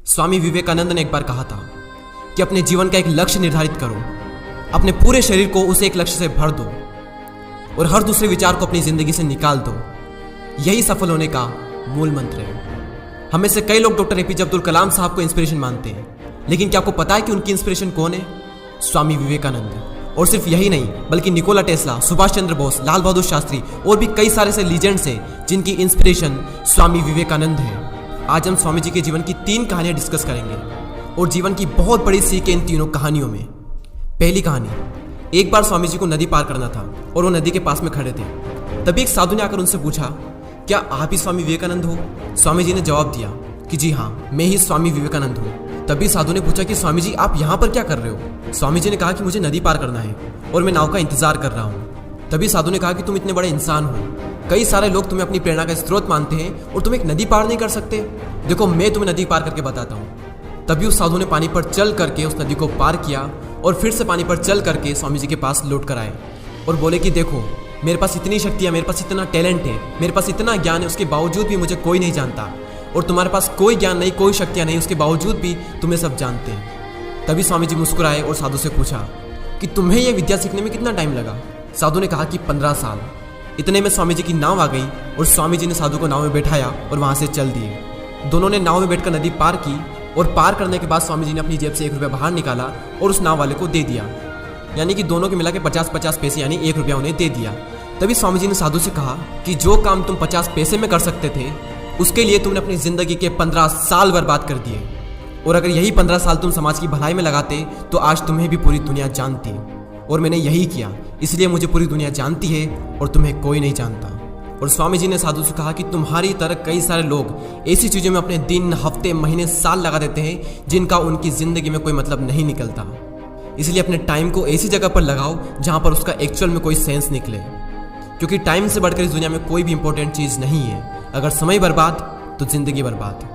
स्वामी विवेकानंद ने एक बार कहा था कि अपने जीवन का एक लक्ष्य निर्धारित करो, अपने पूरे शरीर को उसे एक लक्ष्य से भर दो और हर दूसरे विचार को अपनी जिंदगी से निकाल दो। यही सफल होने का मूल मंत्र है। हमें से कई लोग डॉक्टर एपीजे अब्दुल कलाम साहब को इंस्पिरेशन मानते हैं, लेकिन क्या आपको पता है कि उनकी इंस्पिरेशन कौन है? स्वामी विवेकानंद। और सिर्फ यही नहीं, बल्कि निकोला टेस्ला, सुभाष चंद्र बोस, लाल बहादुर शास्त्री और भी कई सारे से लीजेंड्स हैं जिनकी इंस्पिरेशन स्वामी विवेकानंद है। आज हम स्वामी जी के जीवन की 3 कहानियां डिस्कस करेंगे और जीवन की बहुत बड़ी सीख है इन तीनों कहानियों में। पहली कहानी, एक बार स्वामी जी को नदी पार करना था और वो नदी के पास में खड़े थे। तभी एक साधु ने आकर उनसे पूछा, क्या आप ही स्वामी विवेकानंद हो? स्वामी जी ने जवाब दिया कि जी हाँ, मैं ही स्वामी विवेकानंद हूँ। तभी साधु ने पूछा कि स्वामी जी, आप यहाँ पर क्या कर रहे हो? स्वामी जी ने कहा कि मुझे नदी पार करना है और मैं नाव का इंतजार कर रहा हूँ। तभी साधु ने कहा कि तुम इतने बड़े इंसान हो, कई सारे लोग तुम्हें अपनी प्रेरणा का स्रोत मानते हैं और तुम एक नदी पार नहीं कर सकते। देखो, मैं तुम्हें नदी पार करके बताता हूँ। तभी उस साधु ने पानी पर चल करके उस नदी को पार किया और फिर से पानी पर चल करके स्वामी जी के पास लौट कर आए और बोले कि देखो, मेरे पास इतनी शक्ति है, मेरे पास इतना टैलेंट है, मेरे पास इतना ज्ञान है, उसके बावजूद भी मुझे कोई नहीं जानता। और तुम्हारे पास कोई ज्ञान नहीं, कोई शक्तियाँ नहीं, उसके बावजूद भी तुम्हें सब जानते हैं। तभी स्वामी जी मुस्कुराए और साधु से पूछा कि तुम्हें यह विद्या सीखने में कितना टाइम लगा? साधु ने कहा कि 15 साल। इतने में स्वामी जी की नाव आ गई और स्वामी जी ने साधु को नाव में बैठाया और वहाँ से चल दिए। दोनों ने नाव में बैठकर नदी पार की और पार करने के बाद स्वामी जी ने अपनी जेब से 1 रुपया बाहर निकाला और उस नाव वाले को दे दिया। यानी कि दोनों के मिला के 50-50 पैसे यानी 1 रुपया उन्हें दे दिया। तभी स्वामी जी ने साधु से कहा कि जो काम तुम 50 पैसे में कर सकते थे, उसके लिए तुमने अपनी जिंदगी के 15 साल बर्बाद कर दिए। और अगर यही 15 साल तुम समाज की भलाई में लगाते तो आज तुम्हें भी पूरी दुनिया जानती। और मैंने यही किया, इसलिए मुझे पूरी दुनिया जानती है और तुम्हें कोई नहीं जानता। और स्वामी जी ने साधु से कहा कि तुम्हारी तरह कई सारे लोग ऐसी चीज़ों में अपने दिन, हफ्ते, महीने, साल लगा देते हैं जिनका उनकी ज़िंदगी में कोई मतलब नहीं निकलता। इसलिए अपने टाइम को ऐसी जगह पर लगाओ जहाँ पर उसका एक्चुअल में कोई सेंस निकले, क्योंकि टाइम से बढ़कर इस दुनिया में कोई भी इंपॉर्टेंट चीज़ नहीं है। अगर समय बर्बाद तो जिंदगी बर्बाद।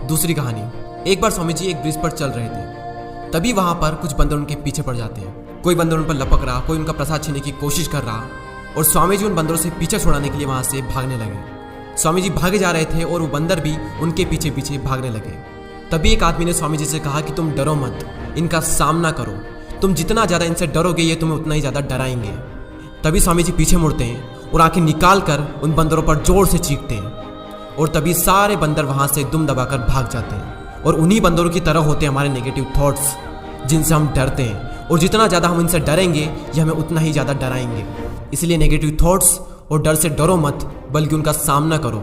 दूसरी कहानी, एक बार स्वामी जी एक ब्रिज पर चल रहे थे। तभी वहाँ पर कुछ बंदर उनके पीछे पड़ जाते हैं। कोई बंदर उन पर लपक रहा, कोई उनका प्रसाद छीनने की कोशिश कर रहा और स्वामी जी उन बंदरों से पीछे छुड़ाने के लिए वहाँ से भागने लगे। स्वामी जी भागे जा रहे थे और वो बंदर भी उनके पीछे पीछे भागने लगे। तभी एक आदमी ने स्वामी जी से कहा कि तुम डरो मत, इनका सामना करो। तुम जितना ज़्यादा इनसे डरोगे ये तुम्हें उतना ही ज़्यादा डराएंगे। तभी स्वामी जी पीछे मुड़ते हैं और आंखें निकाल कर उन बंदरों पर जोर से चीखते हैं और तभी सारे बंदर वहाँ से दुम दबाकर भाग जाते हैं। और उन्हीं बंदरों की तरह होते हैं हमारे नेगेटिव थॉट्स, जिनसे हम डरते हैं। और जितना ज़्यादा हम इनसे डरेंगे ये हमें उतना ही ज़्यादा डराएंगे। इसलिए नेगेटिव थॉट्स और डर से डरो मत, बल्कि उनका सामना करो।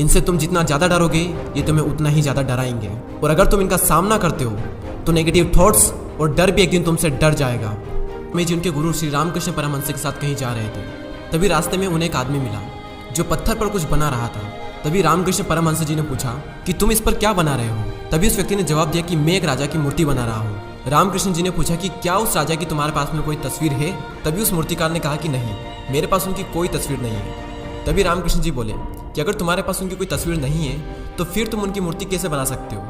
इनसे तुम जितना ज़्यादा डरोगे ये तुम्हें उतना ही ज़्यादा डराएंगे। और अगर तुम इनका सामना करते हो तो नेगेटिव थॉट्स और डर भी एक दिन तुमसे डर जाएगा। मैं जी उनके गुरु श्री रामकृष्ण परमहंस के साथ कहीं जा रहे थे। तभी रास्ते में उन्हें एक आदमी मिला जो पत्थर पर कुछ बना रहा था। तभी रामकृष्ण परमहंस जी ने पूछा कि तुम इस पर क्या बना रहे हो? तभी उस व्यक्ति ने जवाब दिया कि मैं एक राजा की मूर्ति बना रहा हूँ। रामकृष्ण जी ने पूछा कि क्या उस राजा की तुम्हारे पास में कोई तस्वीर है? तभी उस मूर्तिकार ने कहा कि नहीं, मेरे पास उनकी कोई तस्वीर नहीं है। तभी रामकृष्ण जी बोले कि अगर तुम्हारे पास उनकी कोई तस्वीर नहीं है तो फिर तुम उनकी मूर्ति कैसे बना सकते हो?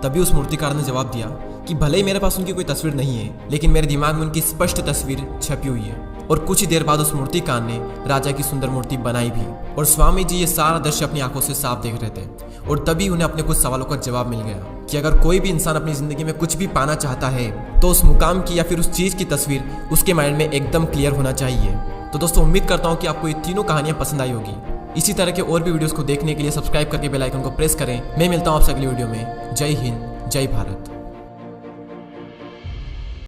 तभी उस मूर्तिकार ने जवाब दिया कि भले ही मेरे पास उनकी कोई तस्वीर नहीं है, लेकिन मेरे दिमाग में उनकी स्पष्ट तस्वीर छपी हुई है। और कुछ ही देर बाद उस मूर्तिकार ने राजा की सुंदर मूर्ति बनाई भी। और स्वामी जी ये सारा दृश्य अपनी आंखों से साफ देख रहे थे। और तभी उन्हें अपने कुछ सवालों का जवाब मिल गया कि अगर कोई भी इंसान अपनी जिंदगी में कुछ भी पाना चाहता है तो उस मुकाम की या फिर उस चीज़ की तस्वीर उसके माइंड में एकदम क्लियर होना चाहिए। तो दोस्तों, उम्मीद करता हूँ कि आपको ये तीनों कहानियाँ पसंद आई होगी। इसी तरह के और भी वीडियोस को देखने के लिए सब्सक्राइब करके बेल आइकन को प्रेस करें। मैं मिलता हूँ आपसे अगली वीडियो में। जय हिंद, जय भारत।